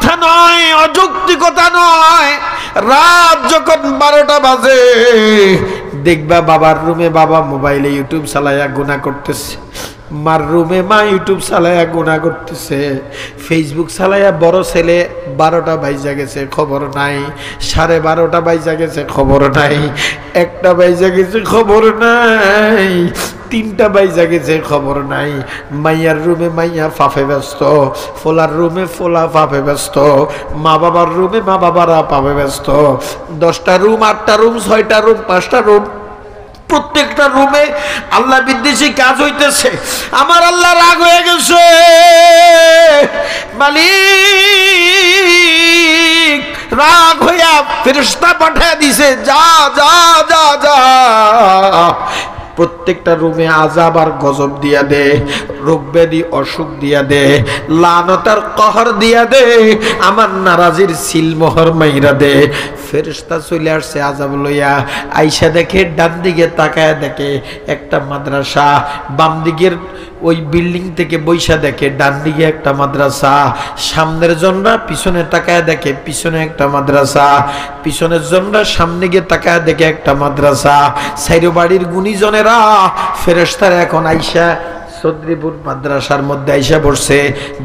ভাষা নয়, অযৌক্তিকতা নয়। রাত যখন 12টা বাজে দেখবা বাবার রুমে বাবা মোবাইলে ইউটিউব চালাইয়া গুনাহ করতেছে, মার রুমে মা ইউটিউব চালাইয়া গুনাহ করতেছে, ফেসবুক চালাইয়া বড় ছেলে 12টা বাইজা গেছে খবর নাই, 12:30 বাইজা গেছে খবর নাই, 1টা বাইজা গেছে খবর নাই, 3টা বাইজা গেছে খবর নাই। মাইয়ার রুমে মাইয়া ফাফে ব্যস্ত, ফোলার রুমে ফোলা ফাফে ব্যস্ত, মা বাবার রুমে মা বাবারা পাবে ব্যস্ত। 10টা রুম, 8টা রুম, 6টা রুম, 5টা রুম, প্রত্যেকটা রুমে আল্লাহ বিদ্বেষী কাজ হইতেছে। আমার আল্লাহ রাগ হয়ে গেছে, মালিক রাগ হইয়া ফেরেশতা পাঠিয়ে দিছে, যা যা যা যা প্রত্যেকটা রুমে আযাব আর গজব দিয়া দে, রোগ ব্যাধি অসুখ দিয়া দে, লানত আর কহর দিয়া দে, আমার নারাজির সিলমোহর মাইরা দে। ফেরেশতা চলে আসছে আযাব লইয়া, আইসা দেখে ডান দিকে তাকায় দেখে একটা মাদ্রাসা, বাম দিকের ওই বিল্ডিং থেকে বৈশা দেখে ডান দিকে একটা মাদ্রাসা, সামনের জনরা পিছনে তাকায় দেখে পিছনে একটা মাদ্রাসা, পিছনের জনরা সামনে গিয়ে তাকায় দেখে একটা মাদ্রাসা। সাইরো বাড়ির গুণীজনেরা ফেরেশতারা এখন আইসা সদরিপুর মাদ্রাসার মধ্যে আইসা বসছে,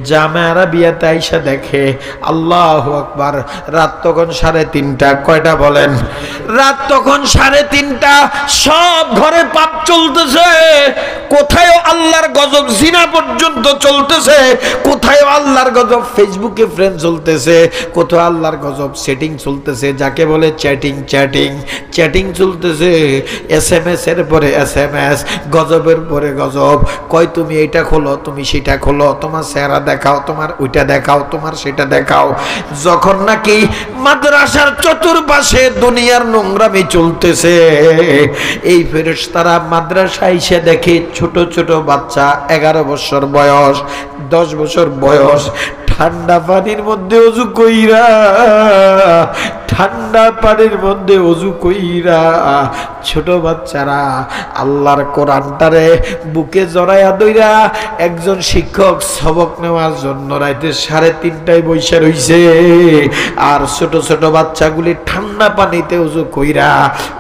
জামে আরাবিয়াতে আইসা দেখে, আল্লাহু আকবার, রাত তখন 3:30। কয়টা বলেন? রাত তখন 3:30। সব ঘরে পাপ চলতেছে, কোথায় আল্লাহর গজব জিনা পর্যন্ত চলতেছে, কোথায় আল্লাহর গজব ফেসবুকে ফ্রেন্ড চলতেছে, কোথায় আল্লাহর গজব সেটিং চলতেছে, যাকে বলে চ্যাটিং চ্যাটিং চ্যাটিং চলতেছে, SMS এর পরে SMS, গজবের পরে গজব। কয় তুমি এইটা খোলো, তুমি সেটা খোলো, তোমার চেহারা দেখাও, তোমার ওইটা দেখাও, তোমার সেটা দেখাও। যখন নাকি মাদ্রাসার চতুর্পাশে দুনিয়ার নোংরামি চলতেছে, এই ফেরেশতারা মাদ্রাসায় এসে দেখে ছোট ছোট বাচ্চা, 11 বছর বয়স, 10 বছর বয়স, ঠান্ডা পানির মধ্যে ওযু কইরা, ঠান্ডা পানির মধ্যে ওযু কইরা ছোট বাচ্চারা আল্লাহর কোরআনটারে বুকে জড়াইয়া দইরা একজন শিক্ষক সবক নেওয়ার জন্য রাতে 3:30টায় বইসা রইছে। আর ছোট ছোট বাচ্চাগুলি ঠান্ডা পানিতে ওযু কইরা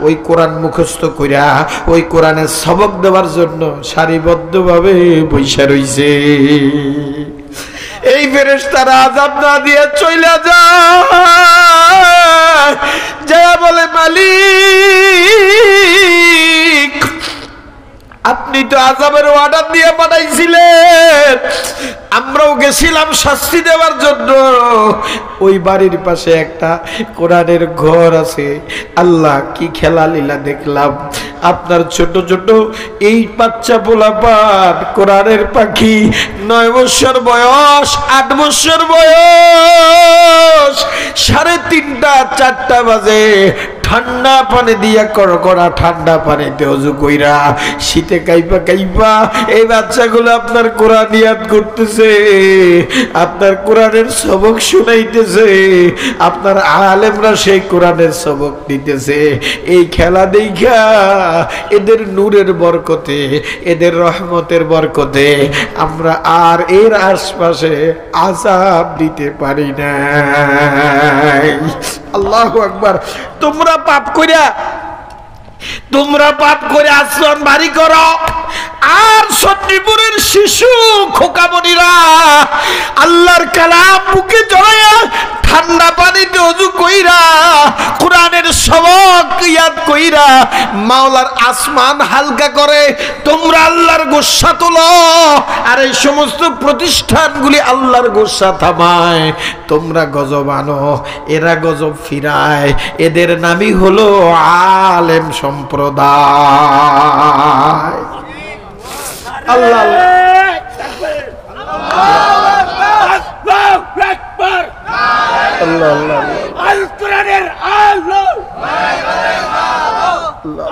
ওই কোরআন মুখস্থ কইরা ওই কোরআনের সবক দেওয়ার জন্য সারিবদ্ধভাবে বইসা রইছে। এই ফেরেশতারা আযাব না দিয়ে চইলা যায়, যা বলে মালিক আপনি তো আযাবের অর্ডার দিয়ে পাঠাইছিলেন, আমরাও গেছিলাম শাস্তি দেওয়ার জন্য। ওই বাড়ির পাশে একটা কোরআনের ঘর আছে, আল্লাহ কি খেলা লীলা দেখলাম, আপনার ছোট ছোট এই বাচ্চা পোলাপান কোরআনের পাখি, 9 বছর বয়স, 8 বছর বয়স, 3:30 4টা বাজে ঠান্ডা পানি দিয়া কড়কড়া ঠান্ডা পানিতে ওযু কইরা শীতে কাইপা কাইপা এই বাচ্চাগুলো আপনার কোরআন ইয়াদ করতেছে, আপনার কোরআনের সবক শুনাইতেছে, আপনার আলেমরা সেই কোরআনের সবক দিতেছে। এই খেলা দেখা এদের নূরের বরকতে, এদের রহমতের বরকতে আমরা আর এর আশপাশে আযাব দিতে পারি না। আল্লাহু আকবার। তোমরা পাপ করে আশ্রম ভারী করো, আর সন্নিপুরের শিশু খোকামণিরা আল্লাহর কালাম বুকে জড়াইয়া ঠান্ডা পানিতে ওযু কইরা কোরআনের সবক ইয়াদ কইরা মাওলার আসমান হালকা করে। তোমরা আল্লাহর গোসা তোলো, আর এই সমস্ত প্রতিষ্ঠানগুলি আল্লাহর গোসা থামায়। তোমরা গজব আনো, এরা গজব ফিরায়। এদের নামই হলো আলেম সম্প্রদায়। আল্লাহ আল কোরআনের আলো,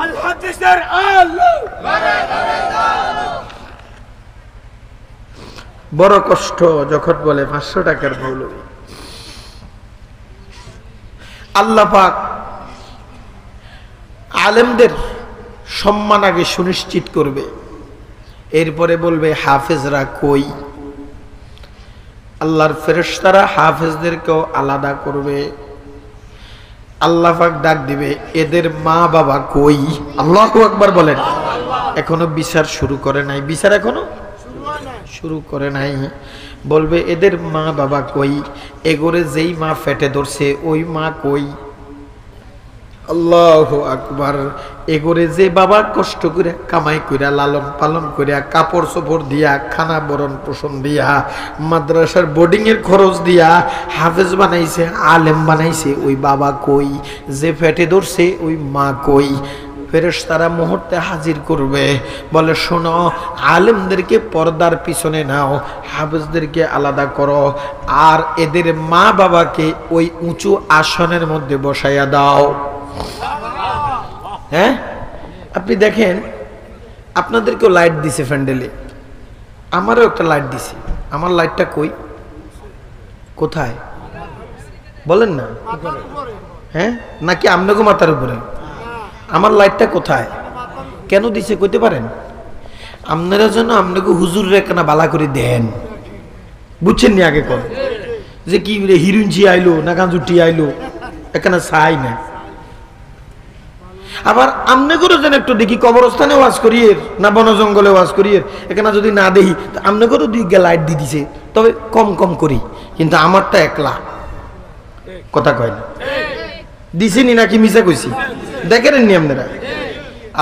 আল হাদিসের আলো। বড় কষ্ট যখন বলে 500 টাকার মৌলবী। আল্লাহ পাক আলেমদের সম্মান আগে সুনিশ্চিত করবে, এরপরে বলবে হাফেজরা কই। আল্লাহর ফেরেশতারা হাফেজদেরকেও আলাদা করবে। আল্লাহ পাক ডাক দিবে, এদের মা বাবা কই? আল্লাহু আকবার বলেন। এখনো বিচার শুরু করে নাই, বিচার এখনো শুরু করে নাই। বলবে এদের মা বাবা কই? এগোরে যেই মা ফেটে ধরছে ওই মা কই? আল্লাহু আকবার। এগোরে যে বাবা কষ্ট করে কামাই কইরা লালন পালন কইরা কাপড় চোপড় দিয়া খানা বরণ পোষণ দিয়া মাদ্রাসার বোর্ডিং এর খরচ দিয়া হাফেজ বানাইছে, আলেম বানাইছে, ওই বাবা কই? যে ফেটে ধরছে ওই মা কই? ফেরেশতারা মুহূর্তে হাজির করবে, বলে শোনো, আলেমদেরকে পর্দার পিছনে নাও, হাফেজদেরকে আলাদা করো, আর এদের মা বাবাকে ওই উঁচু আসনের মধ্যে বসাইয়া দাও। হ্যাঁ, আপনি দেখেন, আপনাদেরকেও লাইট দিছে প্যান্ডেলে, আমারও একটা লাইট দিছে। আমার লাইটটা কই? কোথায় বলেন না? হ্যাঁ, নাকি আপনাকে মাথার উপরে? আমার লাইটটা কোথায়? কেন দিছে কইতে পারেন? আপনারা যেন আপনাকে হুজুর রেখানা বালা করে দেন, বুঝছেন নি? আগে কর যে কি হিরুঞ্চি আইলো না গাঞ্জুটি আইলো, এখানে চাই না। আবার আমনে করে যেন একটু দেখি কবরস্থানে ওয়াজ করিয়ে না বন জঙ্গলে ওয়াজ করিয়ে, এখানে যদি না দেখি আমনে করে দুই লাইট দিয়ে দিছে, তবে কম কম করি, কিন্তু আমারটা একলা। কথা কয় না? দিছিনি নাকি মিছা কইছি? দেখেন নি আপনারা?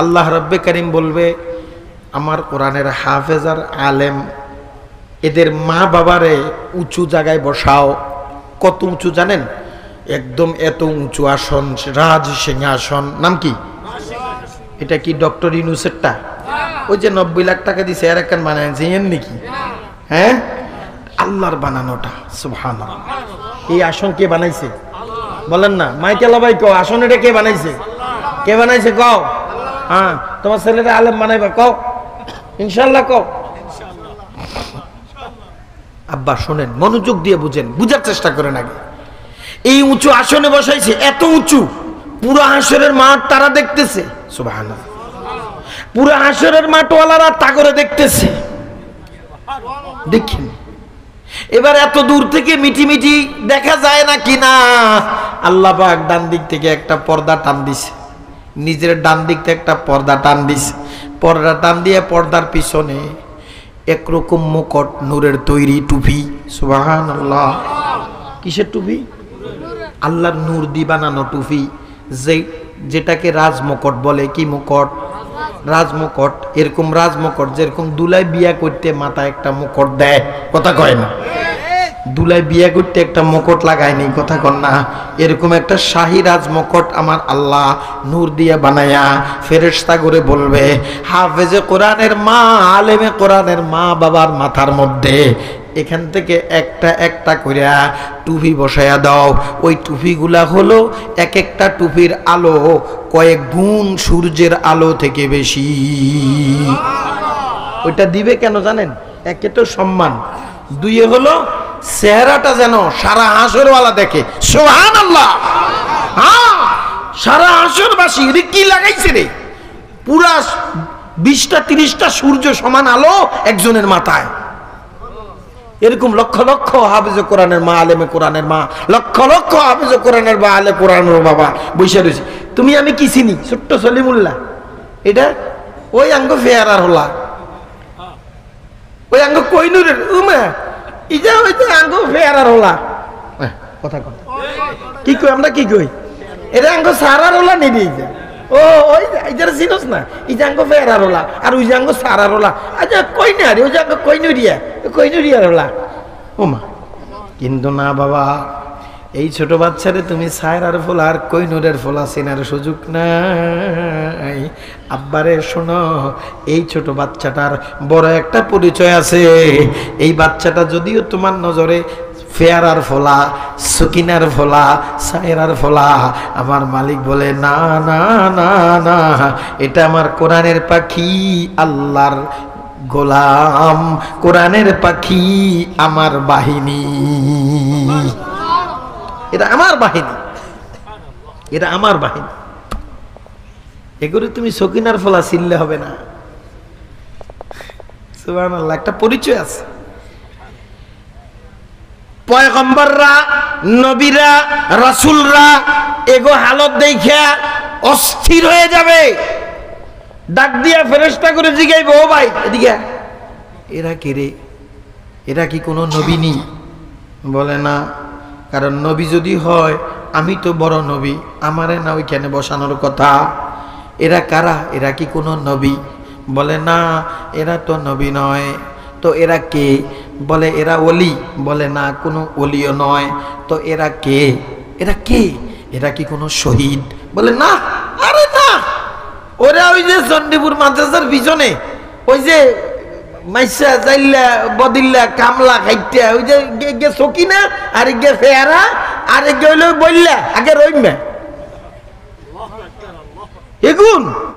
আল্লাহ রব্বে কারীম বলবে, আমার কোরআনের হাফেজ আর আলেম এদের মা বাবারে উঁচু জায়গায় বসাও। কত উঁচু জানেন? একদম এত উঁচু আসন, রাজ সিংহাসন। নাম কি? এটা কি ডক্টর ইউনূসেরটা? ওই যে 90 লাখ টাকা দিছে আর একখান বানাইছে নাকি? হ্যাঁ, আল্লাহর বানানোটা। সুবহানাল্লাহ। এই আসন কে বানাইছে বলেন না? মাইকেল ভাই কও, আসন এটা কে বানাইছে? কে বানাইছে কও? হ্যাঁ, তোমার ছেলেরা আলেম বানাইবা কও, ইনশাআল্লাহ কও। আব্বা শোনেন, মনোযোগ দিয়ে বুঝেন, বুঝার চেষ্টা করেন আগে। এই উঁচু আসনে বসাইছে, এত উঁচু, পুরো হাসরের মাঠ তারা দেখতেছে। সুবহানাল্লাহ। পুরো হাসরের মাঠওয়ালারা তা করে দেখতেছে। দেখেন, এবার এত দূর থেকে মিটি মিটি দেখা যায় না কিনা? আল্লাহ পাক ডান দিক থেকে একটা পর্দা টান দিছে, নিজের ডান দিক থেকে একটা পর্দা টান দিছে। পর্দা টান দিয়ে পর্দার পিছনে একরকম মুকুট, নূরের তৈরি টুপি। সুবহানাল্লাহ। কিসের টুপি? আল্লাহর নূর দিয়ে বানানো টুপি, যেটাকে রাজমুকুট বলে। কি মুকুট? রাজমুকুট। এরকম রাজমুকুট যেরকম দুলাই বিয়া করতে মাথায় একটা মুকুট দেয়, কথা কয় না? দুলাই বিয়া করতে একটা মুকুট লাগায়নি, কথা কন না? এরকম একটা শাহী রাজমুকুট আমার আল্লাহ নূর দিয়া বানায়া ফেরেশতা করে বলবে, হাফেজে কোরআনের মা, আলেমে কোরআনের মা বাবার মাথার মধ্যে এখান থেকে একটা একটা করে টুপি বসায়া দাও। ওই টুপিগুলা হলো এক একটা টুপির আলো কয়েক গুণ সূর্যের আলো থেকে বেশি। ওইটা দিবে কেন জানেন? একে তো সম্মান, দুইয়ে হলো চেহারাটা যেন সারা হাসরওয়ালা দেখে। সুবহানাল্লাহ। হ্যাঁ, সারা হাসরবাসী রে কি লাগাইছে রে? পুরা 20টা 30টা সূর্য সমান আলো একজনের মাথায়। এরকম লক্ষ লক্ষ হাফেজে কোরআনের মা, আলেমে কোরআনের মা, লক্ষ লক্ষ হাফেজে কোরআনের বা আলে কোরআনের বাবা বসে রয়েছে। তুমি আমি কি চিনি? ছোট্ট সলিমুল্লাহ, এটা ওই আঙ্গ ফেয়ারার হলা, ওই আঙ্গ কইনুরের উমা, ইজা হইতে আঙ্গ ফেয়ারার হলা। কথা কথা কি কই আমরা? কি কই? এটা আঙ্গ সারার হলা নিবি। ও ওই ইজার চিনস না? ইজাঙ্গ ফেয়ারার হলা আর ওই জাঙ্গ সারার হলা। আচ্ছা কই না রে, ওই জাঙ্গ কইনুরিয়া, কইনুরিয়ার হলা। ও মা, কিন্তু না বাবা, এই ছোট বাচ্চারে তুমি সায়রার ফোলা আর কইনুরের ফোলা চেনার সুযোগ নাই। আব্বারে শোনো, এই ছোট বাচ্চাটার বড় একটা পরিচয় আছে। এই বাচ্চাটা যদিও তোমার নজরে ফেয়ারার ফোলা, সকিনার ফোলা, সায়রার ফোলা, আমার মালিক বলে না না না না, এটা আমার কোরআনের পাখি, আল্লাহর গোলাম, কোরআনের পাখি, আমার বাহিনী। এটা আমার বাহিনী, এটা আমার বাহিনী। এগুলো তুমি সকিনার ফলা চিনলে হবে না। সুবহানাল্লাহ। একটা পরিচয় আছে। পয়গম্বররা, নবীরা, রাসূলরা এগো হালত দেখা অস্থির হয়ে যাবে। ডাক দিয়া ফেরেশতা করে জিগাইব, ও ভাই এদিকে, এরা কে রে? এরা কি কোনো নবী নি? বলে না, কারণ নবী যদি হয় আমি তো বড় নবী, আমারে না ওইখানে বসানোর কথা। এরা কারা? এরা কি কোনো নবী? বলে না, এরা তো নবী নয়। তো এরা কে? বলে এরা ওলি। বলে না, কোনো ওলিও নয়। তো এরা কে? এরা কে? এরা কি কোনো শহীদ? বলে না, আরে না, ওরা ওই যে চণ্ডীপুর মাদ্রাসার পিছনে ওই যে মাইসা জাইল্লা বদিল্লা কামলা খাইটা ওই যে গে সকিনা, আর গে ফেয়ারা, আর গে হইলো বললা আগে রইমা এগুন